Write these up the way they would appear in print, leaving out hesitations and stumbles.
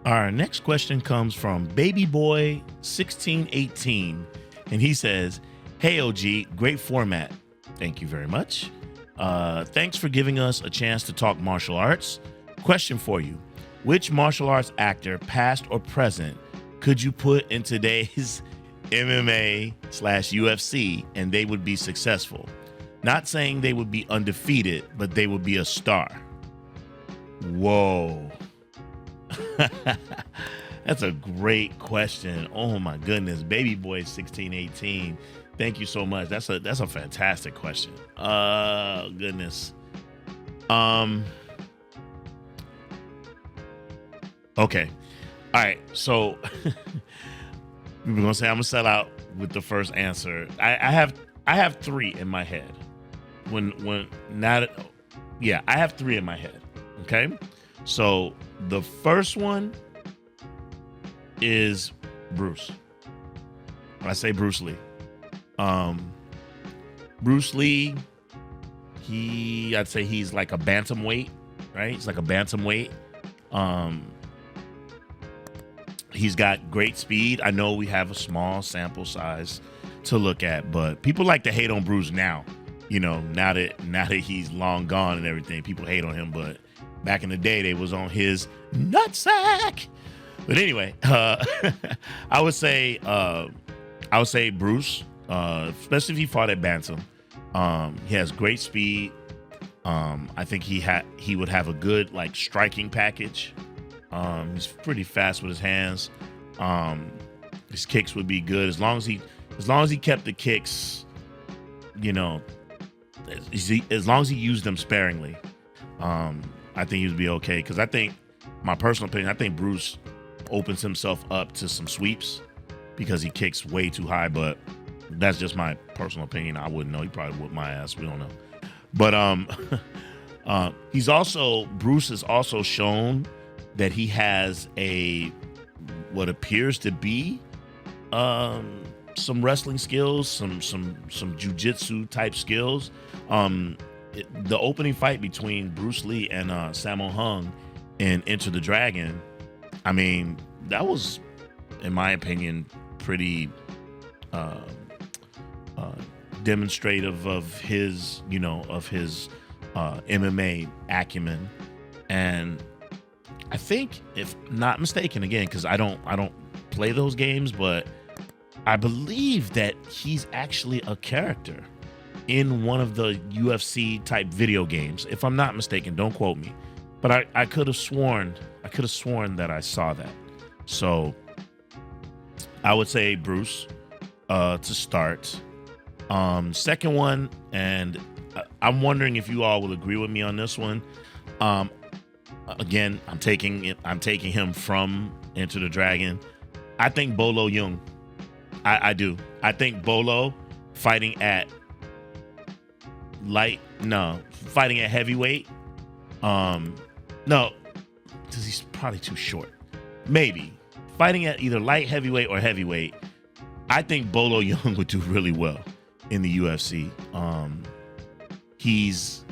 Our next question comes from Baby Boy 1618, and he says, "Hey OG, great format. Thank you very much. Thanks for giving us a chance to talk martial arts. Question for you: which martial arts actor, past or present, could you put in today's MMA/UFC and they would be successful? Not saying they would be undefeated, but they would be a star." Whoa. That's a great question. Oh my goodness. Baby Boy 1618. Thank you so much. That's a fantastic question. Goodness. Okay. All right. So we're gonna say I'm gonna set out with the first answer. I have three in my head. I have three in my head. Okay. So the first one is Bruce. I say Bruce Lee. Bruce Lee, I'd say he's like a bantamweight, right? He's like a bantamweight. He's got great speed. I know we have a small sample size to look at, but people like to hate on Bruce now. You know, now that he's long gone and everything, people hate on him, but back in the day, they was on his nutsack. But anyway, I would say Bruce, especially if he fought at bantam. He has great speed. I think he would have a good like striking package. He's pretty fast with his hands. His kicks would be good as long as he kept the kicks, you know, as long as he used them sparingly. I think he would be okay, because I think, my personal opinion, I think Bruce opens himself up to some sweeps because he kicks way too high, but that's just my personal opinion. I wouldn't know. He probably whooped my ass. We don't know. But Bruce has also shown that he has what appears to be some wrestling skills, some jujitsu type skills. The opening fight between Bruce Lee and Sammo Hung in Enter the Dragon, I mean, that was, in my opinion, pretty demonstrative of his MMA acumen. And I think, if not mistaken, again, because I don't play those games, but I believe that he's actually a character in one of the UFC type video games. If I'm not mistaken, don't quote me, but I could have sworn that I saw that. So I would say Bruce to start. Second one, and I'm wondering if you all will agree with me on this one. Again, I'm taking him from Enter the Dragon. I think Bolo Yeung. I do. I think Bolo fighting at heavyweight. No, because he's probably too short. Maybe fighting at either light heavyweight or heavyweight. I think Bolo Yeung would do really well in the UFC. He's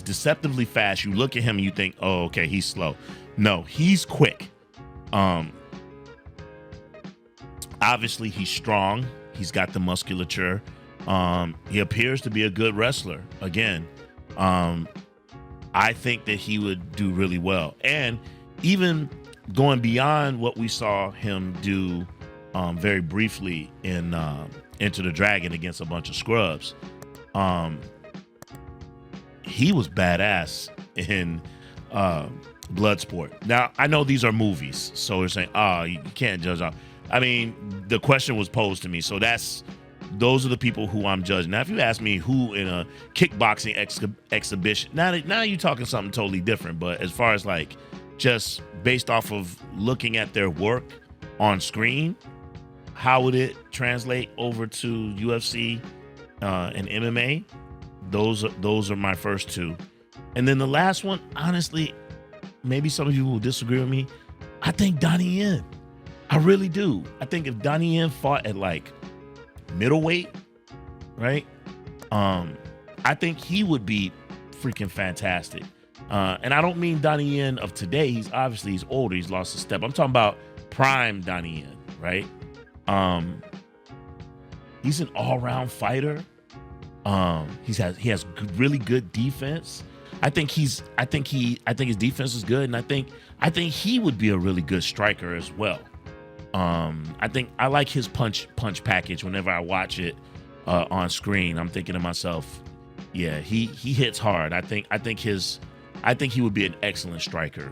deceptively fast. You look at him and you think, oh, okay, he's slow. No, he's quick. Obviously, he's strong. He's got the musculature. He appears to be a good wrestler. Again, I think that he would do really well. And even going beyond what we saw him do very briefly in Enter the Dragon against a bunch of scrubs, he was badass in Bloodsport. Now, I know these are movies, so they're saying, you can't judge off. I mean, the question was posed to me, so those are the people who I'm judging. Now, if you ask me who in a kickboxing exhibition, now you're talking something totally different. But as far as like just based off of looking at their work on screen, how would it translate over to UFC and MMA? Those are my first two. And then the last one, honestly, maybe some of you will disagree with me. I think Donnie Yen. I really do. I think if Donnie Yen fought at like middleweight, right? I think he would be freaking fantastic. And I don't mean Donnie Yen of today. He's older. He's lost a step. I'm talking about prime Donnie Yen, right? He's an all-round fighter. He has really good defense. I think his defense is good, and I think he would be a really good striker as well. I like his punch package. Whenever I watch it on screen, I'm thinking to myself, yeah, he hits hard. I think he would be an excellent striker.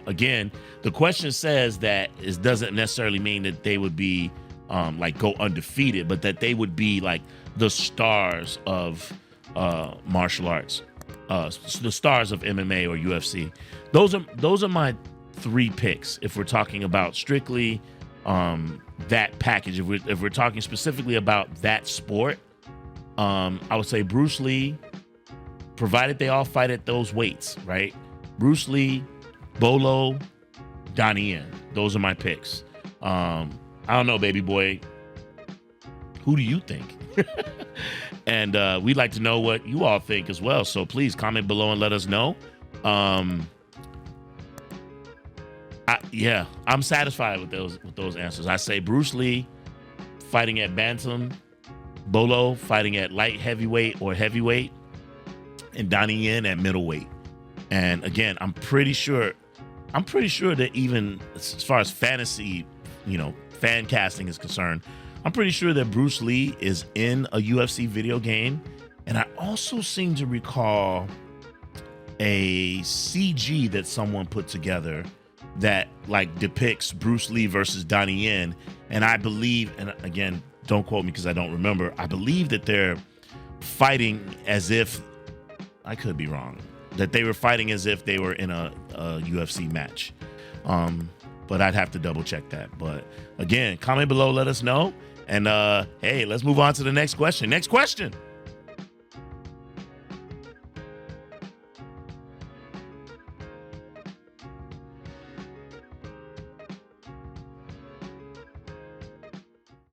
Again, the question says that it doesn't necessarily mean that they would be like go undefeated, but that they would be like the stars of martial arts, the stars of MMA or UFC. Those are my 3 picks if we're talking about strictly that package. If we're talking specifically about that sport, I would say Bruce Lee, provided they all fight at those weights, right? Bruce Lee, Bolo, Donnie Yen. Those are my picks. I don't know, baby boy. Who do you think? And we'd like to know what you all think as well. So please comment below and let us know. I'm satisfied with those answers. I say Bruce Lee fighting at bantam, Bolo fighting at light heavyweight or heavyweight, and Donnie Yen at middleweight. And again, I'm pretty sure that even as far as fantasy, fan casting is concerned, I'm pretty sure that Bruce Lee is in a UFC video game. And I also seem to recall a CG that someone put together that like depicts Bruce Lee versus Donnie Yen. And I believe, and again, don't quote me because I don't remember, I believe that they're fighting as if, I could be wrong, that they were fighting as if they were in a UFC match. But I'd have to double check that. But again, comment below, let us know. And hey, let's move on to the next question. Next question.